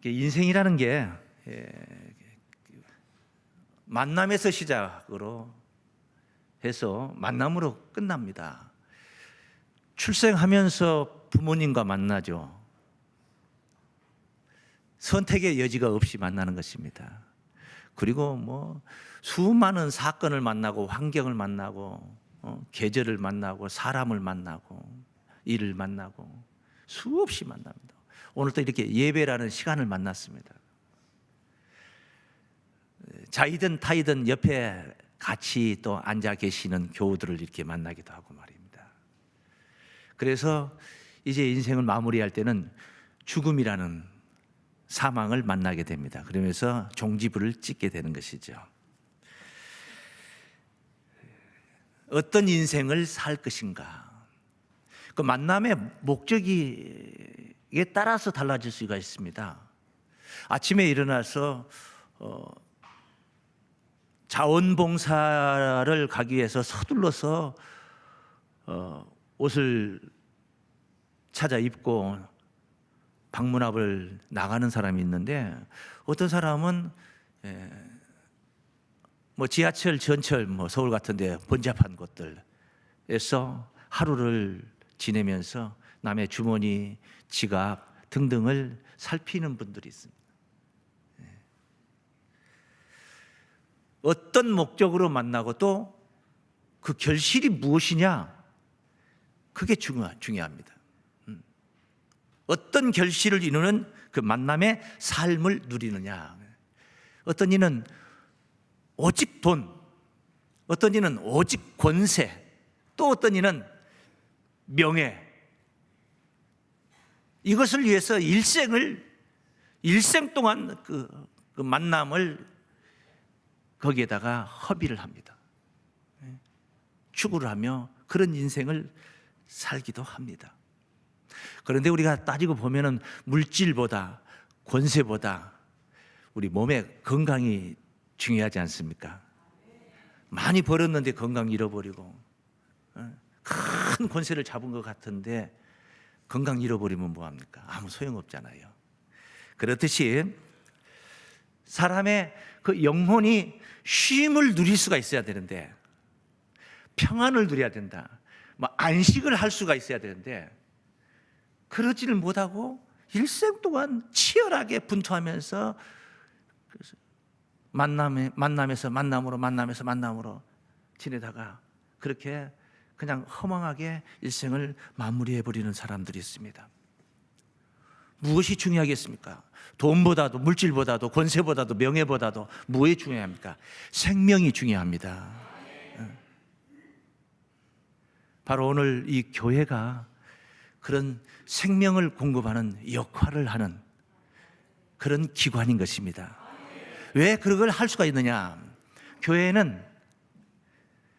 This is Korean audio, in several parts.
인생이라는 게 만남에서 시작으로 해서 만남으로 끝납니다. 출생하면서 부모님과 만나죠. 선택의 여지가 없이 만나는 것입니다. 그리고 수많은 사건을 만나고 환경을 만나고 계절을 만나고 사람을 만나고 일을 만나고 수없이 만납니다. 오늘 또 이렇게 예배라는 시간을 만났습니다. 자이든 타이든 옆에 같이 또 앉아 계시는 교우들을 이렇게 만나기도 하고 말입니다. 그래서 이제 인생을 마무리할 때는 죽음이라는 사망을 만나게 됩니다. 그러면서 종지부를 찍게 되는 것이죠. 어떤 인생을 살 것인가? 그 만남의 목적에 따라서 달라질 수가 있습니다. 아침에 일어나서 자원봉사를 가기 위해서 서둘러서 옷을 찾아 입고 방문 앞을 나가는 사람이 있는데, 어떤 사람은 지하철, 전철, 서울 같은 데 번잡한 곳들에서 하루를 지내면서 남의 주머니, 지갑 등등을 살피는 분들이 있습니다. 어떤 목적으로 만나고 또 그 결실이 무엇이냐, 그게 중요합니다. 어떤 결실을 이루는 그 만남의 삶을 누리느냐. 어떤 이는 오직 돈, 어떤 이는 오직 권세, 또 어떤 이는 명예, 이것을 위해서 일생 동안 그 만남을 거기에다가 허비를 합니다. 추구를 하며 그런 인생을 살기도 합니다. 그런데 우리가 따지고 보면은 물질보다 권세보다 우리 몸의 건강이 중요하지 않습니까? 많이 벌었는데 건강 잃어버리고, 큰 권세를 잡은 것 같은데 건강 잃어버리면 뭐합니까? 아무 소용없잖아요. 그렇듯이 사람의 그 영혼이 쉼을 누릴 수가 있어야 되는데, 평안을 누려야 된다, 안식을 할 수가 있어야 되는데 그러지를 못하고 일생 동안 치열하게 분투하면서 만남에서 만남으로 지내다가 그렇게 그냥 허망하게 일생을 마무리해버리는 사람들이 있습니다. 무엇이 중요하겠습니까? 돈보다도, 물질보다도, 권세보다도, 명예보다도 무엇이 중요합니까? 생명이 중요합니다. 바로 오늘 이 교회가 그런 생명을 공급하는 역할을 하는 그런 기관인 것입니다. 왜 그걸 할 수가 있느냐? 교회는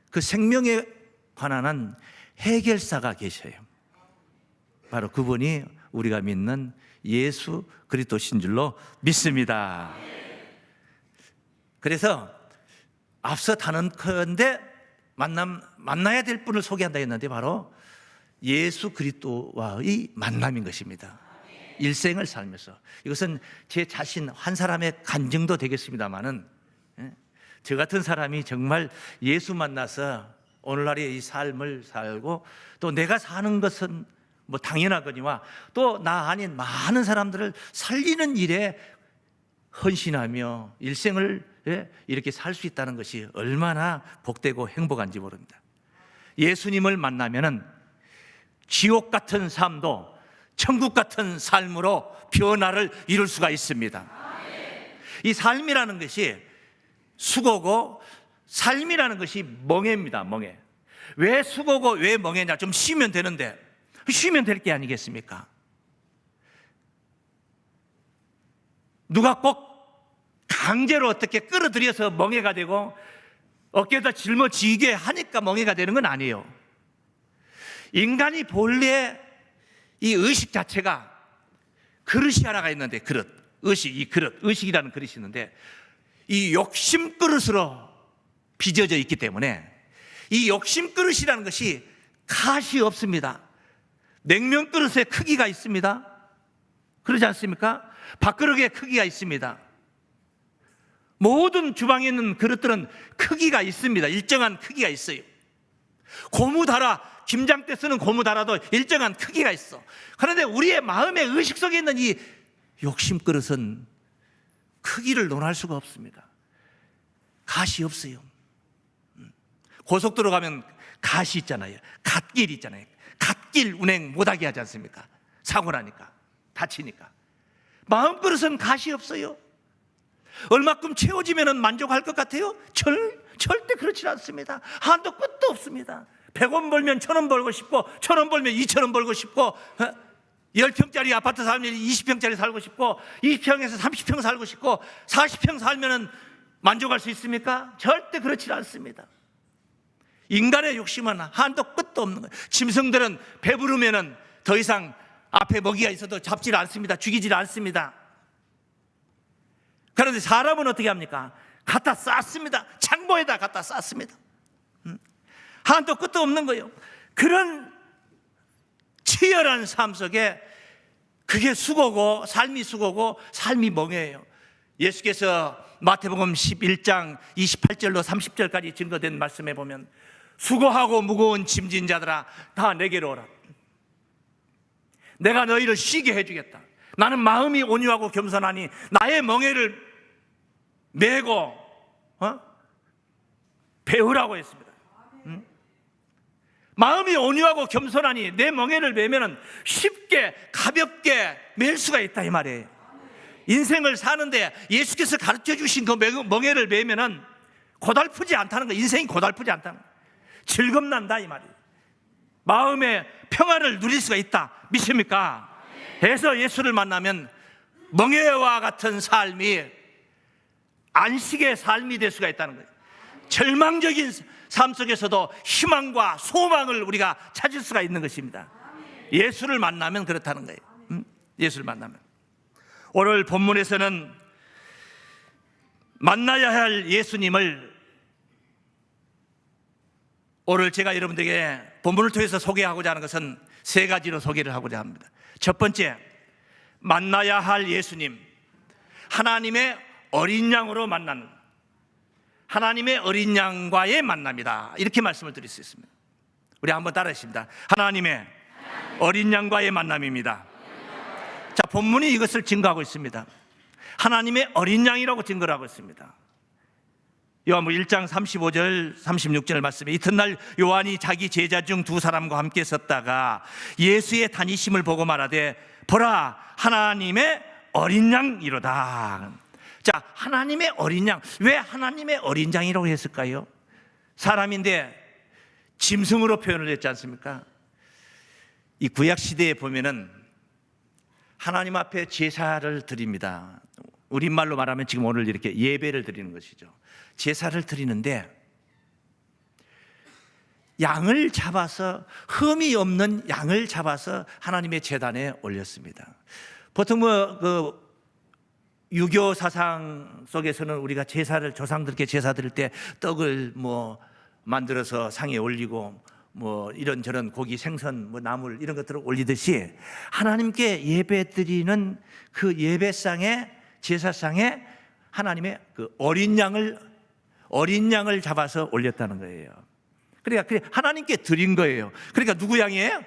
그 생명에 관한 해결사가 계셔요. 바로 그분이 우리가 믿는 예수 그리스도신 줄로 믿습니다. 그래서 앞서 단언컨대 만나야 될 분을 소개한다 했는데 바로 예수 그리스도와의 만남인 것입니다. 일생을 살면서. 이것은 제 자신 한 사람의 간증도 되겠습니다마는, 저 같은 사람이 정말 예수 만나서 오늘날의 이 삶을 살고 또 내가 사는 것은 당연하거니와 또 나 아닌 많은 사람들을 살리는 일에 헌신하며 일생을 이렇게 살 수 있다는 것이 얼마나 복되고 행복한지 모릅니다. 예수님을 만나면은 지옥 같은 삶도 천국 같은 삶으로 변화를 이룰 수가 있습니다. 이 삶이라는 것이 수고고 삶이라는 것이 멍해입니다. 멍해. 왜 수고고 왜 멍해냐? 좀 쉬면 되는데 쉬면 될 게 아니겠습니까? 누가 꼭 강제로 어떻게 끌어들여서 멍해가 되고 어깨에다 짊어지게 하니까 멍해가 되는 건 아니에요. 인간이 본래 이 의식 자체가 그릇이 하나가 있는데, 의식이라는 그릇이 있는데 이 욕심 그릇으로 빚어져 있기 때문에 이 욕심 그릇이라는 것이 갓이 없습니다. 냉면 그릇의 크기가 있습니다. 그러지 않습니까? 밥그릇의 크기가 있습니다. 모든 주방에 있는 그릇들은 크기가 있습니다. 일정한 크기가 있어요. 고무다라, 김장 때 쓰는 고무다라도 일정한 크기가 있어. 그런데 우리의 마음의 의식 속에 있는 이 욕심 그릇은 크기를 논할 수가 없습니다. 갓이 없어요. 고속도로 가면 갓이 있잖아요. 갓길 있잖아요. 갓길 운행 못하게 하지 않습니까? 사고 나니까, 다치니까. 마음 그릇은 갓이 없어요. 얼마큼 채워지면 만족할 것 같아요? 절대 그렇지 않습니다. 한도 끝도 없습니다. 100원 벌면 1000원 벌고 싶고, 1000원 벌면 2000원 벌고 싶고, 10평짜리 아파트 살면 20평짜리 살고 싶고, 20평에서 30평 살고 싶고, 40평 살면 만족할 수 있습니까? 절대 그렇지 않습니다. 인간의 욕심은 한도 끝도 없는 거예요. 짐승들은 배부르면 더 이상 앞에 먹이가 있어도 잡지를 않습니다. 죽이지를 않습니다. 그런데 사람은 어떻게 합니까? 갖다 쌓습니다. 창고에다 갖다 쌓습니다. 한도 끝도 없는 거예요. 그런 치열한 삶 속에 그게 수고고, 삶이 수고고, 삶이 멍해요. 예수께서 마태복음 11장 28절로 30절까지 증거된 말씀에 보면, 수고하고 무거운 짐진 자들아 다 내게로 오라. 내가 너희를 쉬게 해주겠다. 나는 마음이 온유하고 겸손하니 나의 멍에를 메고 배우라고 했습니다. 마음이 온유하고 겸손하니 내 멍에를 메면 쉽게 가볍게 멜 수가 있다, 이 말이에요. 인생을 사는데 예수께서 가르쳐 주신 그 멍에를 메면은 고달프지 않다는 거, 인생이 고달프지 않다는 거, 즐겁난다, 이 말이에요. 마음의 평화를 누릴 수가 있다. 믿습니까? 그래서 예수를 만나면 멍에와 같은 삶이 안식의 삶이 될 수가 있다는 거예요. 절망적인 삶 속에서도 희망과 소망을 우리가 찾을 수가 있는 것입니다. 예수를 만나면 그렇다는 거예요. 예수를 만나면. 오늘 본문에서는 만나야 할 예수님을 오늘 제가 여러분들에게 본문을 통해서 소개하고자 하는 것은 세 가지로 소개를 하고자 합니다. 첫 번째, 만나야 할 예수님, 하나님의 어린 양으로 만나는, 하나님의 어린 양과의 만남이다, 이렇게 말씀을 드릴 수 있습니다. 우리 한번 따라하십니다. 하나님의 어린 양과의 만남입니다. 자, 본문이 이것을 증거하고 있습니다. 하나님의 어린 양이라고 증거를 하고 있습니다. 요한복음 1장 35절 36절 말씀에, 이튿날 요한이 자기 제자 중 두 사람과 함께 섰다가 예수의 다니심을 보고 말하되, 보라, 하나님의 어린 양이로다. 자, 하나님의 어린 양. 왜 하나님의 어린 양이라고 했을까요? 사람인데 짐승으로 표현을 했지 않습니까? 이 구약 시대에 보면은 하나님 앞에 제사를 드립니다. 우리말로 말하면 지금 오늘 이렇게 예배를 드리는 것이죠. 제사를 드리는데 양을 잡아서, 흠이 없는 양을 잡아서 하나님의 제단에 올렸습니다. 보통 유교 사상 속에서는 우리가 제사를, 조상들께 제사 드릴 때 떡을 만들어서 상에 올리고 이런저런 고기, 생선, 나물 이런 것들을 올리듯이 하나님께 예배 드리는 그 예배상에, 제사상에 하나님의 그 어린 양을 잡아서 올렸다는 거예요. 그러니까 하나님께 드린 거예요. 그러니까 누구 양이에요?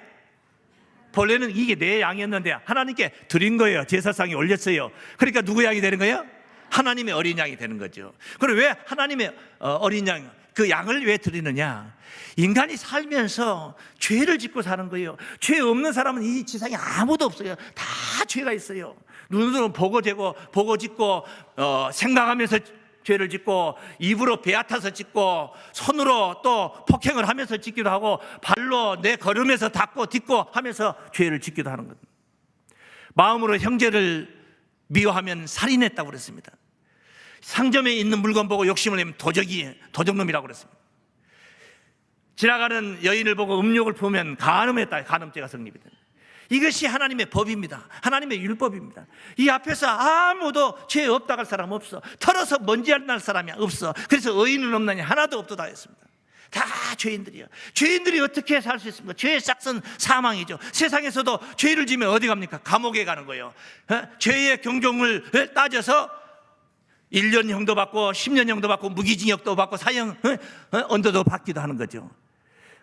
본래는 이게 내 양이었는데 하나님께 드린 거예요. 제사상에 올렸어요. 그러니까 누구 양이 되는 거예요? 하나님의 어린 양이 되는 거죠. 그럼 왜 하나님의 어린 양, 그 양을 왜 드리느냐? 인간이 살면서 죄를 짓고 사는 거예요. 죄 없는 사람은 이 지상에 아무도 없어요. 다 죄가 있어요. 눈으로 보고 짓고, 생각하면서 죄를 짓고, 입으로 배앗아서 짓고, 손으로 또 폭행을 하면서 짓기도 하고, 발로 내 걸으면서 닦고 딛고 하면서 죄를 짓기도 하는 겁니다. 마음으로 형제를 미워하면 살인했다고 그랬습니다. 상점에 있는 물건 보고 욕심을 내면 도적놈이라고 그랬습니다. 지나가는 여인을 보고 음욕을 품으면 간음했다, 간음죄가 성립이 됩니다. 이것이 하나님의 법입니다. 하나님의 율법입니다. 이 앞에서 아무도 죄 없다 할 사람 없어. 털어서 먼지 날 사람이 없어. 그래서 의인은 없나니 하나도 없도다 했습니다. 다 죄인들이요. 죄인들이 어떻게 살 수 있습니까? 죄의 싹은 사망이죠. 세상에서도 죄를 지면 어디 갑니까? 감옥에 가는 거예요. 죄의 경종을 따져서 1년형도 받고 10년형도 받고 무기징역도 받고 사형 언도도 받기도 하는 거죠.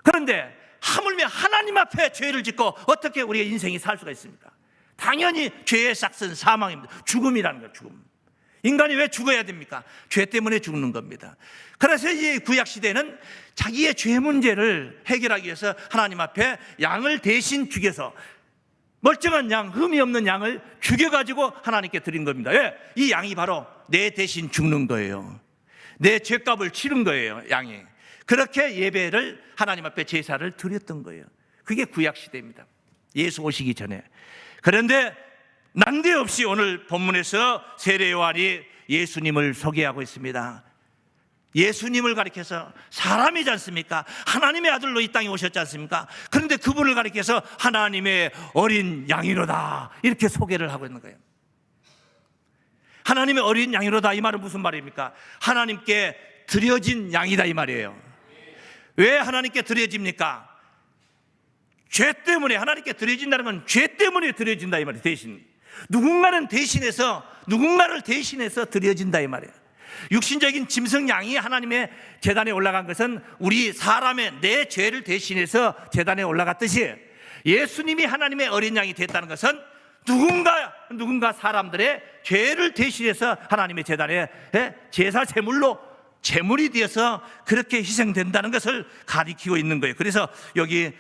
그런데 하물며 하나님 앞에 죄를 짓고 어떻게 우리의 인생이 살 수가 있습니까? 당연히 죄의 싹은 사망입니다. 죽음이라는 거예요. 죽음. 인간이 왜 죽어야 됩니까? 죄 때문에 죽는 겁니다. 그래서 이 구약시대는 자기의 죄 문제를 해결하기 위해서 하나님 앞에 양을 대신 죽여서, 멀쩡한 양, 흠이 없는 양을 죽여가지고 하나님께 드린 겁니다. 왜? 이 양이 바로 내 대신 죽는 거예요. 내 죄값을 치른 거예요, 양이. 그렇게 예배를 하나님 앞에 제사를 드렸던 거예요. 그게 구약시대입니다. 예수 오시기 전에. 그런데 난데없이 오늘 본문에서 세례 요한이 예수님을 소개하고 있습니다. 예수님을 가리켜서 사람이지 않습니까? 하나님의 아들로 이 땅에 오셨지 않습니까? 그런데 그분을 가리켜서 하나님의 어린 양이로다, 이렇게 소개를 하고 있는 거예요. 하나님의 어린 양이로다, 이 말은 무슨 말입니까? 하나님께 드려진 양이다, 이 말이에요. 왜 하나님께 드려집니까? 죄 때문에. 하나님께 드려진다는 건 죄 때문에 드려진다, 이 말이에요. 대신 누군가를 대신해서 드려진다, 이 말이에요. 육신적인 짐승 양이 하나님의 제단에 올라간 것은 우리 사람의 내 죄를 대신해서 제단에 올라갔듯이, 예수님이 하나님의 어린 양이 됐다는 것은 누군가 사람들의 죄를 대신해서 하나님의 제단에 제사 제물이 되어서 그렇게 희생된다는 것을 가리키고 있는 거예요. 그래서 여기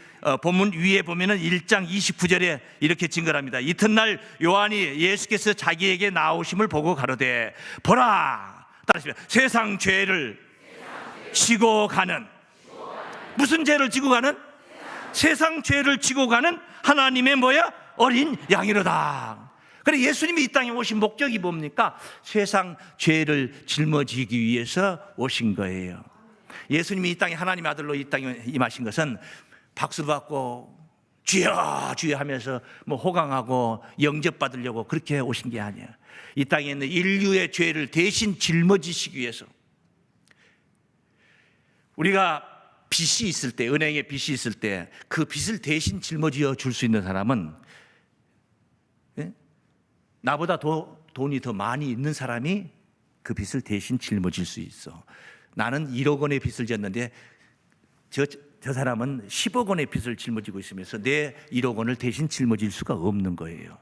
본문 위에 보면은 1장 29절에 이렇게 증거합니다. 이튿날 요한이 예수께서 자기에게 나오심을 보고 가로되, 보라, 따르시면 세상 죄를 지고 가는, 무슨 죄를 지고 가는? 세상 죄를 지고 가는 하나님의 어린 양이로다. 그래, 예수님이 이 땅에 오신 목적이 뭡니까? 세상 죄를 짊어지기 위해서 오신 거예요. 예수님이 이 땅에 하나님의 아들로 이 땅에 임하신 것은 박수 받고 주여 주여 하면서 호강하고 영접받으려고 그렇게 오신 게 아니에요. 이 땅에 있는 인류의 죄를 대신 짊어지시기 위해서. 우리가 빚이 있을 때, 은행에 빚이 있을 때 그 빚을 대신 짊어져 줄 수 있는 사람은, 나보다 돈이 더 많이 있는 사람이 그 빚을 대신 짊어질 수 있어. 나는 1억 원의 빚을 졌는데 저 사람은 10억 원의 빚을 짊어지고 있으면서 내 1억 원을 대신 짊어질 수가 없는 거예요.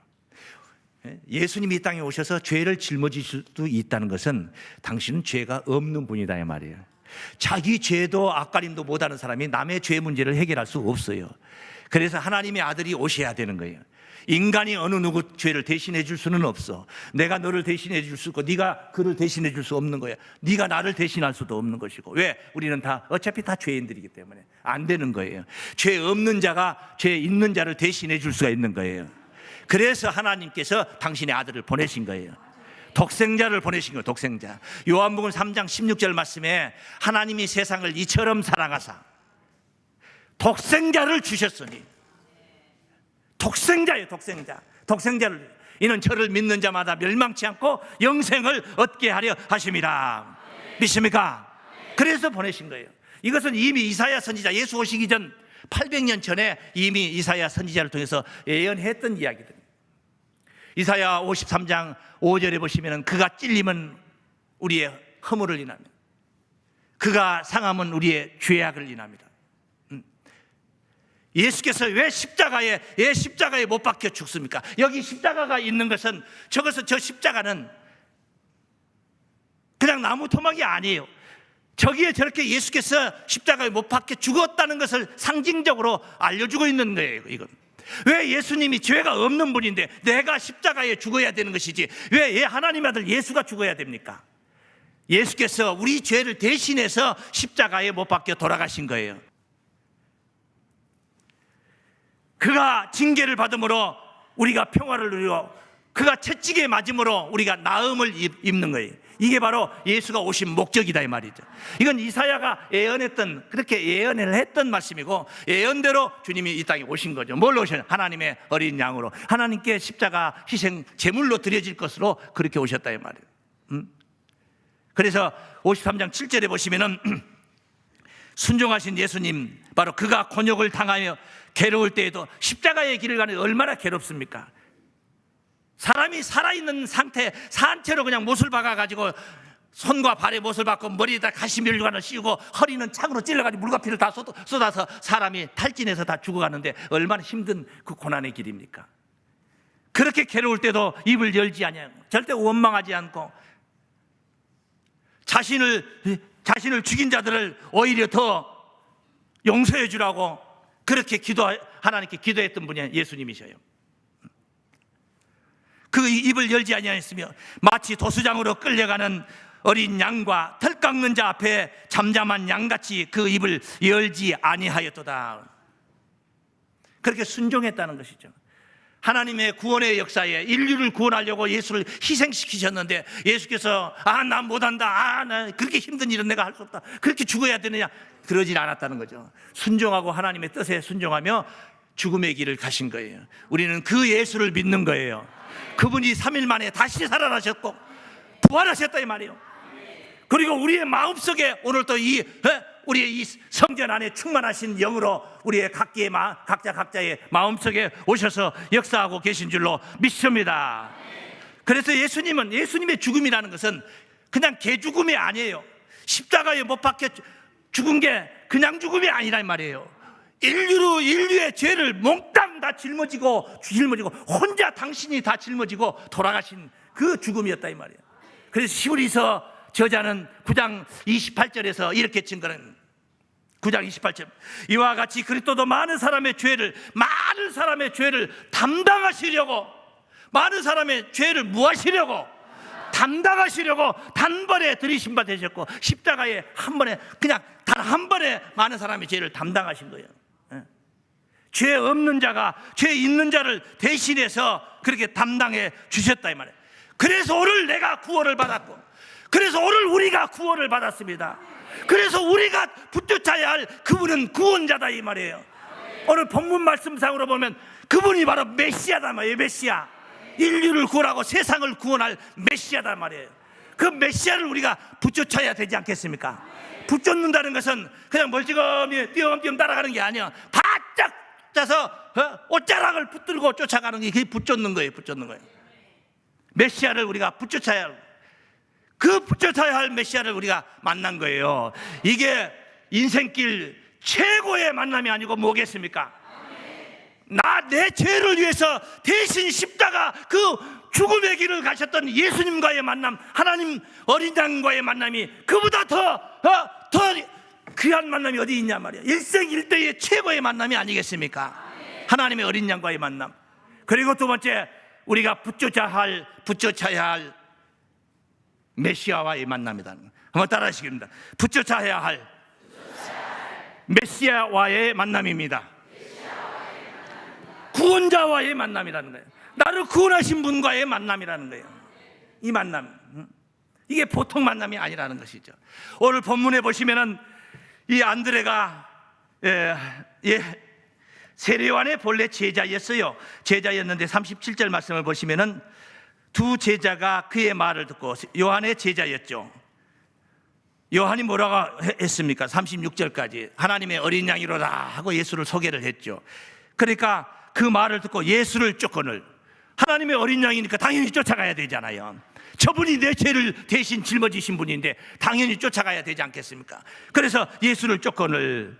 예수님이 이 땅에 오셔서 죄를 짊어질 수도 있다는 것은 당신은 죄가 없는 분이다, 이 말이에요. 자기 죄도 앞가림도 못하는 사람이 남의 죄 문제를 해결할 수 없어요. 그래서 하나님의 아들이 오셔야 되는 거예요. 인간이 어느 누구 죄를 대신해 줄 수는 없어. 내가 너를 대신해 줄 수 있고 네가 그를 대신해 줄 수 없는 거야. 네가 나를 대신할 수도 없는 것이고. 왜? 우리는 어차피 다 죄인들이기 때문에 안 되는 거예요. 죄 없는 자가 죄 있는 자를 대신해 줄 수가 있는 거예요. 그래서 하나님께서 당신의 아들을 보내신 거예요. 독생자를 보내신 거예요. 독생자. 요한복음 3장 16절 말씀에 하나님이 세상을 이처럼 사랑하사 독생자를 주셨으니, 독생자예요. 독생자를, 이는 저를 믿는 자마다 멸망치 않고 영생을 얻게 하려 하심이라. 믿습니까? 그래서 보내신 거예요. 이것은 이미 이사야 선지자, 예수 오시기 전 800년 전에 이미 이사야 선지자를 통해서 예언했던 이야기들. 이사야 53장 5절에 보시면 그가 찔림은 우리의 허물을 인하며 그가 상함은 우리의 죄악을 인합니다. 예수께서 왜 십자가에 못 박혀 죽습니까? 여기 십자가가 있는 것은 저 십자가는 그냥 나무 토막이 아니에요. 저기에 저렇게 예수께서 십자가에 못 박혀 죽었다는 것을 상징적으로 알려주고 있는 거예요. 이건 왜 예수님이 죄가 없는 분인데 내가 십자가에 죽어야 되는 것이지 왜 하나님의 아들 예수가 죽어야 됩니까? 예수께서 우리 죄를 대신해서 십자가에 못 박혀 돌아가신 거예요. 그가 징계를 받음으로 우리가 평화를 누리고 그가 채찍에 맞음으로 우리가 나음을 입는 거예요. 이게 바로 예수가 오신 목적이다, 이 말이죠. 이건 이사야가 그렇게 예언을 했던 말씀이고, 예언대로 주님이 이 땅에 오신 거죠. 뭘로 오셨냐? 하나님의 어린 양으로, 하나님께 십자가 희생 제물로 드려질 것으로 그렇게 오셨다, 이 말이에요. 그래서 53장 7절에 보시면은 순종하신 예수님, 바로 그가 곤욕을 당하여 괴로울 때에도 십자가의 길을 가는 게 얼마나 괴롭습니까? 사람이 살아있는 상태, 산채로 그냥 못을 박아가지고 손과 발에 못을 박고 머리에다 가시밀관을 씌우고 허리는 창으로 찔러가지고 물과 피를 다 쏟아서 사람이 탈진해서 다 죽어가는데 얼마나 힘든 그 고난의 길입니까? 그렇게 괴로울 때도 입을 열지 않아요. 절대 원망하지 않고 자신을 죽인 자들을 오히려 더 용서해 주라고 그렇게 하나님께 기도했던 분이 예수님이셔요. 그 입을 열지 아니하였으며 마치 도수장으로 끌려가는 어린 양과 털 깎는 자 앞에 잠잠한 양같이 그 입을 열지 아니하였도다. 그렇게 순종했다는 것이죠. 하나님의 구원의 역사에 인류를 구원하려고 예수를 희생시키셨는데 예수께서 나 못한다, 나 그렇게 힘든 일은 내가 할 수 없다, 그렇게 죽어야 되느냐, 그러진 않았다는 거죠. 순종하고 하나님의 뜻에 순종하며 죽음의 길을 가신 거예요. 우리는 그 예수를 믿는 거예요. 그분이 3일 만에 다시 살아나셨고 부활하셨다 이 말이에요. 그리고 우리의 마음속에 오늘 또 우리의 이 성전 안에 충만하신 영으로 우리의 각자의 마음속에 오셔서 역사하고 계신 줄로 믿습니다. 그래서 예수님의 죽음이라는 것은 그냥 개죽음이 아니에요. 십자가에 못 박혀 죽은 게 그냥 죽음이 아니란 말이에요. 인류의 죄를 몽땅 다 짊어지고 혼자 당신이 다 짊어지고 돌아가신 그 죽음이었다 이 말이에요. 그래서 히브리서 저자는 9장 28절에서 이렇게 증거는 9장 28절, 이와 같이 그리스도도 많은 사람의 죄를 담당하시려고, 많은 사람의 죄를 무하시려고 담당하시려고 단번에 들이신 바 되셨고 십자가에 한 번에, 그냥 단 한 번에 많은 사람의 죄를 담당하신 거예요. 죄 없는 자가 죄 있는 자를 대신해서 그렇게 담당해 주셨다 이 말이에요. 그래서 오늘 내가 구원을 받았고, 그래서 오늘 우리가 구원을 받았습니다. 그래서 우리가 붙잡아야 할 그분은 구원자다 이 말이에요. 오늘 본문 말씀상으로 보면 그분이 바로 메시아다 말이에요. 메시아, 인류를 구원하고 세상을 구원할 메시아다 말이에요. 그 메시아를 우리가 붙잡아야 되지 않겠습니까? 붙잡는다는 것은 그냥 멀찌감히 띄엄띄엄 따라가는 게 아니야. 바짝 짜서 옷자락을 붙들고 쫓아가는 게 그게 붙잡는 거예요. 메시아를 우리가 붙잡아야 할, 그 붙잡아야 할 메시아를 우리가 만난 거예요. 이게 인생길 최고의 만남이 아니고 뭐겠습니까? 내 죄를 위해서 대신 십자가 그 죽음의 길을 가셨던 예수님과의 만남, 하나님 어린 양과의 만남이 그보다 더 귀한 만남이 어디 있냐 말이에요. 일생일대의 최고의 만남이 아니겠습니까? 하나님의 어린 양과의 만남. 그리고 두 번째, 우리가 붙잡아야 할 메시아와의 만남이다. 한번 따라 하시겠습니다. 붙잡아야 할 메시아와의 만남입니다. 구원자와의 만남이라는 거예요. 나를 구원하신 분과의 만남이라는 거예요. 이 만남, 이게 보통 만남이 아니라는 것이죠. 오늘 본문에 보시면은 이 안드레가 세례요한의 본래 제자였는데 37절 말씀을 보시면은 두 제자가 그의 말을 듣고, 요한의 제자였죠. 요한이 뭐라고 했습니까? 36절까지 하나님의 어린 양이로다 하고 예수를 소개를 했죠. 그러니까 그 말을 듣고 예수를 쫓거늘, 하나님의 어린 양이니까 당연히 쫓아가야 되잖아요. 저분이 내 죄를 대신 짊어지신 분인데 당연히 쫓아가야 되지 않겠습니까? 그래서 예수를 쫓거늘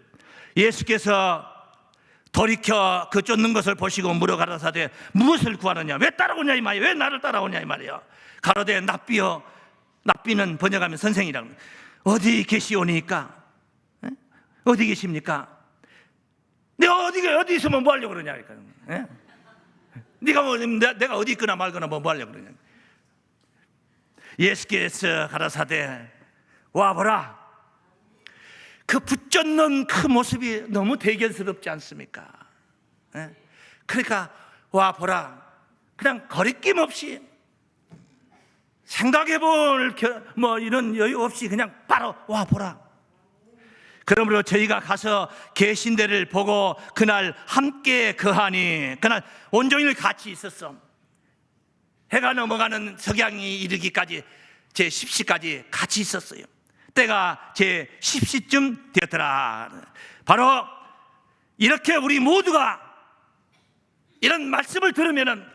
예수께서 돌이켜 그 쫓는 것을 보시고 물어 가라사대 무엇을 구하느냐, 왜 따라오냐 이 말이에요. 왜 나를 따라오냐 이 말이에요. 가로되 납비여, 납비는 번역하면 선생이라고, 어디 계시오니까? 어디 계십니까? 내가 어디 있으면 뭐 하려고 그러냐. 내가 어디 있거나 말거나 뭐 하려고 그러냐. 예수께서 가라사대 와보라. 그 붙잡는 그 모습이 너무 대견스럽지 않습니까? 그러니까 와보라. 그냥 거리낌 없이, 생각해볼 이런 여유 없이 그냥 바로 와보라. 그러므로 저희가 가서 계신 데를 보고 그날 함께 거하니, 그날 온종일 같이 있었어. 해가 넘어가는 석양이 이르기까지 제 10시까지 같이 있었어요. 때가 제 10시쯤 되었더라. 바로 이렇게 우리 모두가 이런 말씀을 들으면은,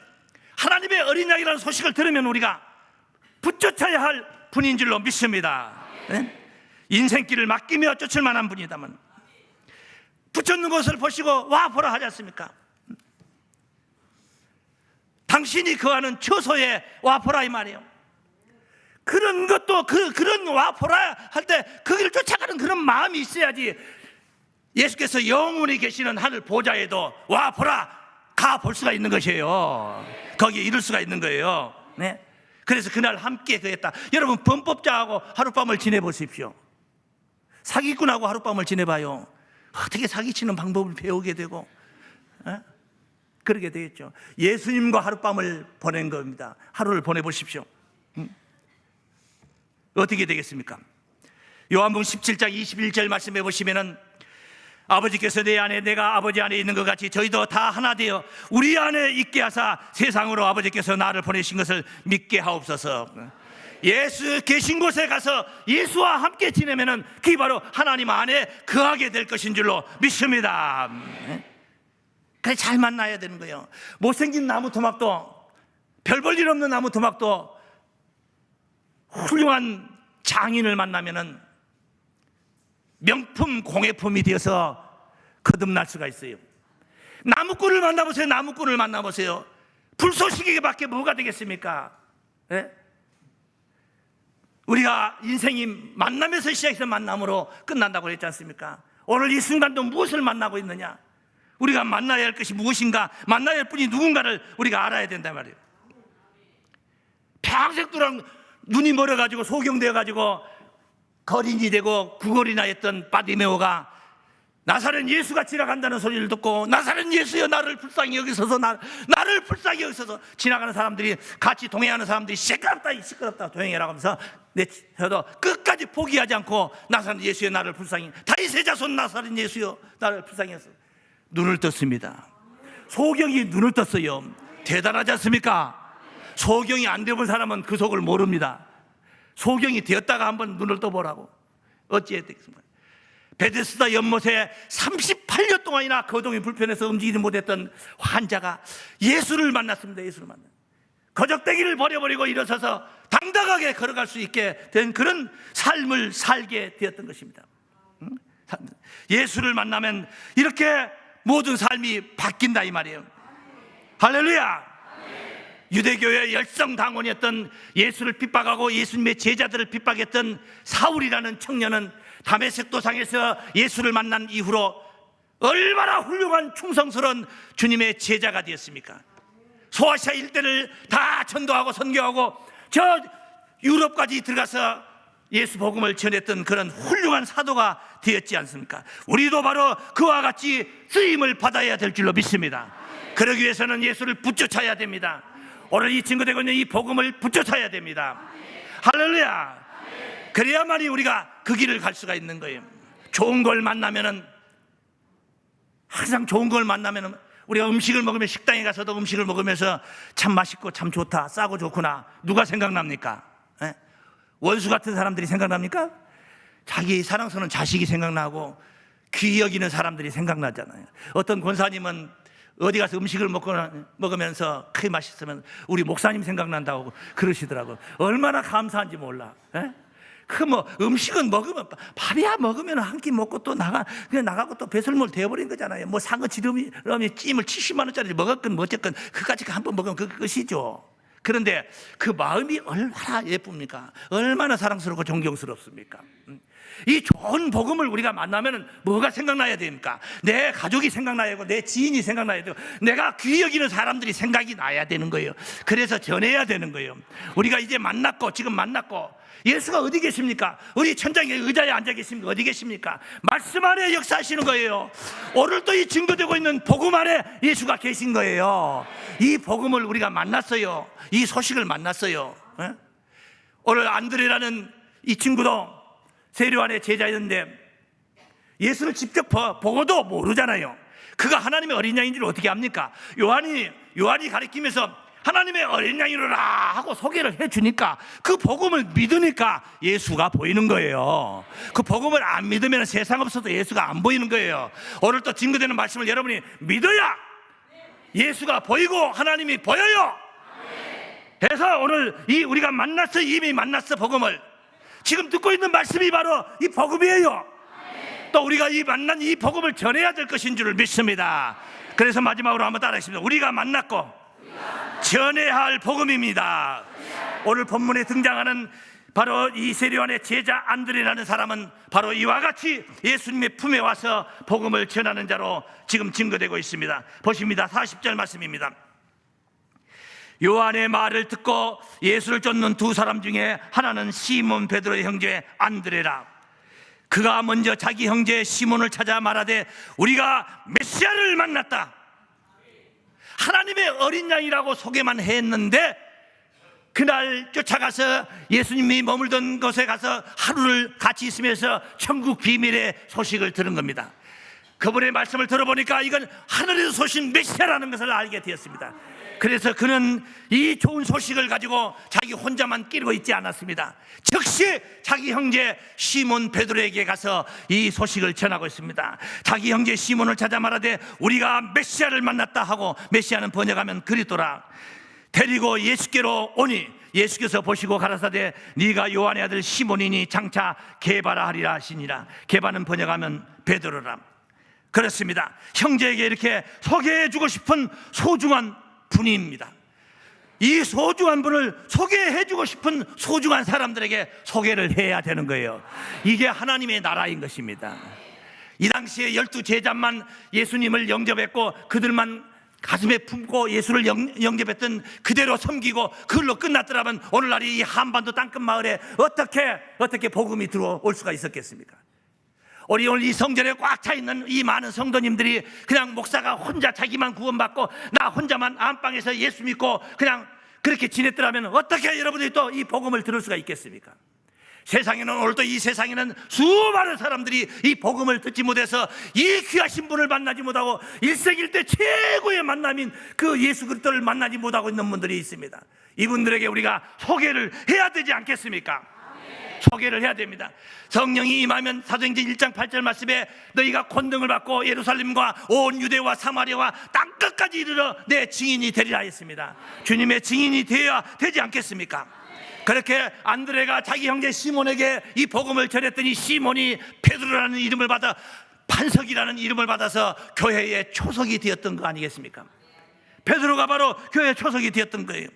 하나님의 어린 양이라는 소식을 들으면 우리가 붙여쳐야 할 분인 줄로 믿습니다. 네? 인생길을 맡기며 쫓을 만한 분이다면 붙였는 것을 보시고 와 보라 하지 않습니까? 당신이 거하는 처소에 와 보라 이 말이에요. 그런 것도 그런 와 보라 할 때 그 길을 쫓아가는 그런 마음이 있어야지 예수께서 영원히 계시는 하늘 보좌에도 와 보라 가 볼 수가 있는 것이에요. 거기에 이룰 수가 있는 거예요. 네? 그래서 그날 함께 그랬다. 여러분, 범법자하고 하룻밤을 지내보십시오. 사기꾼하고 하룻밤을 지내봐요. 어떻게 사기치는 방법을 배우게 되고, 그러게 되겠죠. 예수님과 하룻밤을 보낸 겁니다. 하루를 보내보십시오. 어떻게 되겠습니까? 요한복음 17장 21절 말씀해 보시면은, 아버지께서 내 안에 내가 아버지 안에 있는 것 같이 저희도 다 하나 되어 우리 안에 있게 하사 세상으로 아버지께서 나를 보내신 것을 믿게 하옵소서. 예수 계신 곳에 가서 예수와 함께 지내면은 그게 바로 하나님 안에 거하게 될 것인 줄로 믿습니다. 그래, 잘 만나야 되는 거예요. 못생긴 나무 토막도, 별 볼 일 없는 나무 토막도 훌륭한 장인을 만나면은 명품 공예품이 되어서 거듭날 수가 있어요. 나무꾼을 만나보세요. 나무꾼을 만나보세요. 불쏘시개밖에 뭐가 되겠습니까? 네? 우리가 인생이 만남에서 시작해서 만남으로 끝난다고 했지 않습니까? 오늘 이 순간도 무엇을 만나고 있느냐? 우리가 만나야 할 것이 무엇인가? 만나야 할 분이 누군가를 우리가 알아야 된단 말이에요. 평생 동안 눈이 멀어가지고 소경되어가지고 거린이 되고 구걸이나 했던 바디메오가 나사렛 예수가 지나간다는 소리를 듣고, 나사렛 예수여 나를 불쌍히 여기소서, 나를 불쌍히 여기소서. 지나가는 사람들이, 같이 동행하는 사람들이 시끄럽다 조용해라고 하면서 저도 끝까지 포기하지 않고 나사렛 예수여 나를 불쌍히, 다윗의 자손 나사렛 예수여 나를 불쌍히 여기소서. 눈을 떴습니다. 소경이 눈을 떴어요. 대단하지 않습니까? 소경이 안 되본 사람은 그 속을 모릅니다. 소경이 되었다가 한번 눈을 떠보라고. 어찌했겠습니까? 베데스다 연못에 38년 동안이나 거동이 불편해서 움직이지 못했던 환자가 예수를 만났습니다. 예수를 만났습니다. 거적대기를 버려버리고 일어서서 당당하게 걸어갈 수 있게 된 그런 삶을 살게 되었던 것입니다. 예수를 만나면 이렇게 모든 삶이 바뀐다 이 말이에요. 할렐루야. 유대교의 열성당원이었던, 예수를 핍박하고 예수님의 제자들을 핍박했던 사울이라는 청년은 다메섹 도상에서 예수를 만난 이후로 얼마나 훌륭한 충성스러운 주님의 제자가 되었습니까? 소아시아 일대를 다 전도하고 선교하고 저 유럽까지 들어가서 예수 복음을 전했던 그런 훌륭한 사도가 되었지 않습니까? 우리도 바로 그와 같이 쓰임을 받아야 될 줄로 믿습니다. 그러기 위해서는 예수를 붙여쳐야 됩니다. 오늘 이 증거되고 있는 이 복음을 붙여쳐야 됩니다. 할렐루야. 그래야만이 우리가 그 길을 갈 수가 있는 거예요. 좋은 걸 만나면은, 항상 좋은 걸 만나면은, 우리가 음식을 먹으면 식당에 가서도 음식을 먹으면서 참 맛있고 참 좋다, 싸고 좋구나, 누가 생각납니까? 에? 원수 같은 사람들이 생각납니까? 자기 사랑스러운 자식이 생각나고 귀히 여기는 사람들이 생각나잖아요. 어떤 권사님은 어디 가서 음식을 먹으면서 크게 맛있으면 우리 목사님 생각난다고 그러시더라고요. 얼마나 감사한지 몰라. 음식은 먹으면, 밥이야 먹으면 한 끼 먹고 또 그냥 나가고 또 배설물 되어버린 거잖아요. 뭐 상어 지름이 찜을 70만 원짜리 먹었건 어쨌건 그까지 한번 먹으면 그것이죠. 그런데 그 마음이 얼마나 예쁩니까? 얼마나 사랑스럽고 존경스럽습니까? 이 좋은 복음을 우리가 만나면 뭐가 생각나야 됩니까? 내 가족이 생각나야 되고, 내 지인이 생각나야 되고, 내가 귀히 여기는 사람들이 생각이 나야 되는 거예요. 그래서 전해야 되는 거예요. 우리가 이제 지금 만났고 예수가 어디 계십니까? 우리 천장에 의자에 앉아 계십니까? 어디 계십니까? 말씀 안에 역사하시는 거예요. 오늘도 이 증거되고 있는 복음 안에 예수가 계신 거예요. 이 복음을 우리가 만났어요. 이 소식을 만났어요. 오늘 안드레라는 이 친구도 세례요한의 제자였는데 예수를 직접 보고도 모르잖아요. 그가 하나님의 어린 양인 줄 어떻게 압니까? 요한이 가르치면서 하나님의 어린 양이로라 하고 소개를 해주니까 그 복음을 믿으니까 예수가 보이는 거예요. 그 복음을 안 믿으면 세상 없어도 예수가 안 보이는 거예요. 오늘 또 증거되는 말씀을 여러분이 믿어야 예수가 보이고 하나님이 보여요. 그래서 오늘 우리가 만났어, 이미 만났어. 복음을 지금 듣고 있는 말씀이 바로 이 복음이에요. 또 우리가 이 만난 이 복음을 전해야 될 것인 줄을 믿습니다. 그래서 마지막으로 한번 따라하겠습니다. 우리가 만났고 전해야 할 복음입니다. 오늘 본문에 등장하는 바로 이 세례요한의 제자 안드레라는 사람은 바로 이와 같이 예수님의 품에 와서 복음을 전하는 자로 지금 증거되고 있습니다. 보십니다. 40절 말씀입니다. 요한의 말을 듣고 예수를 쫓는 두 사람 중에 하나는 시몬 베드로의 형제 안드레라. 그가 먼저 자기 형제 시몬을 찾아 말하되 우리가 메시아를 만났다. 하나님의 어린 양이라고 소개만 했는데 그날 쫓아가서 예수님이 머물던 곳에 가서 하루를 같이 있으면서 천국 비밀의 소식을 들은 겁니다. 그분의 말씀을 들어보니까 이건 하늘에서 쏘신 메시아라는 것을 알게 되었습니다. 그래서 그는 이 좋은 소식을 가지고 자기 혼자만 끼고 있지 않았습니다. 즉시 자기 형제 시몬 베드로에게 가서 이 소식을 전하고 있습니다. 자기 형제 시몬을 찾아 말하되 우리가 메시아를 만났다 하고, 메시아는 번역하면 그리스도라. 데리고 예수께로 오니 예수께서 보시고 가라사대 네가 요한의 아들 시몬이니 장차 게바라 하리라 하시니라. 게바는 번역하면 베드로라. 그렇습니다. 형제에게 이렇게 소개해주고 싶은 소중한 분입니다. 이 소중한 분을 소개해주고 싶은 소중한 사람들에게 소개를 해야 되는 거예요. 이게 하나님의 나라인 것입니다. 이 당시에 12제자만 예수님을 영접했고 그들만 가슴에 품고 예수를 영접했던, 그대로 섬기고 그걸로 끝났더라면 오늘날 이 한반도 땅끝 마을에 어떻게 복음이 들어올 수가 있었겠습니까? 우리 오늘 이 성전에 꽉 차 있는 이 많은 성도님들이 그냥 목사가 혼자 자기만 구원받고 나 혼자만 안방에서 예수 믿고 그냥 그렇게 지냈더라면 어떻게 여러분들이 또 이 복음을 들을 수가 있겠습니까? 세상에는, 오늘도 이 세상에는 수많은 사람들이 이 복음을 듣지 못해서 이 귀하신 분을 만나지 못하고 일생일대 최고의 만남인 그 예수 그리스도를 만나지 못하고 있는 분들이 있습니다. 이분들에게 우리가 소개를 해야 되지 않겠습니까? 소개를 해야 됩니다. 성령이 임하면 사도행전 1장 8절 말씀에 너희가 권능을 받고 예루살렘과 온 유대와 사마리아와 땅끝까지 이르러 내 증인이 되리라 했습니다. 주님의 증인이 되어야 되지 않겠습니까? 그렇게 안드레가 자기 형제 시몬에게 이 복음을 전했더니 시몬이 베드로라는 이름을 받아, 반석이라는 이름을 받아서 교회의 초석이 되었던 거 아니겠습니까? 베드로가 바로 교회의 초석이 되었던 거예요.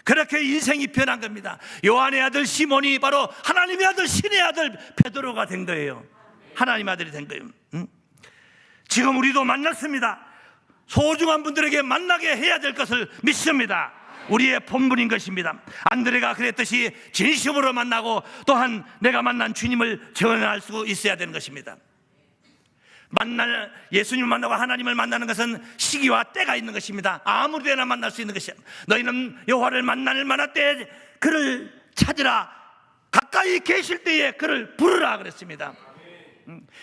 그렇게 인생이 변한 겁니다. 요한의 아들 시몬이 바로 하나님의 아들, 신의 아들 베드로가 된 거예요. 하나님의 아들이 된 거예요. 지금 우리도 만났습니다. 소중한 분들에게 만나게 해야 될 것을 믿습니다. 우리의 본분인 것입니다. 안드레가 그랬듯이 진심으로 만나고 또한 내가 만난 주님을 전할 수 있어야 되는 것입니다. 예수님을 만나고 하나님을 만나는 것은 시기와 때가 있는 것입니다. 아무 데나 만날 수 있는 것이야. 너희는 여호와를 만날 만한 때에 그를 찾으라. 가까이 계실 때에 그를 부르라 그랬습니다.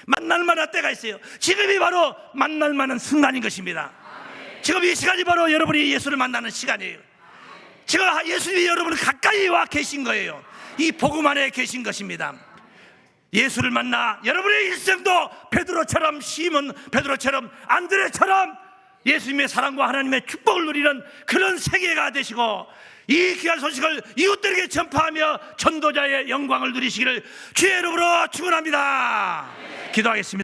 만날 만한 때가 있어요. 지금이 바로 만날 만한 순간인 것입니다. 지금 이 시간이 바로 여러분이 예수를 만나는 시간이에요. 지금 예수님이 여러분을 가까이 와 계신 거예요. 이 복음 안에 계신 것입니다. 예수를 만나 여러분의 일생도 베드로처럼, 시몬 베드로처럼, 안드레처럼 예수님의 사랑과 하나님의 축복을 누리는 그런 세계가 되시고 이 귀한 소식을 이웃들에게 전파하며 전도자의 영광을 누리시기를 주의 이름으로 축원합니다. 기도하겠습니다.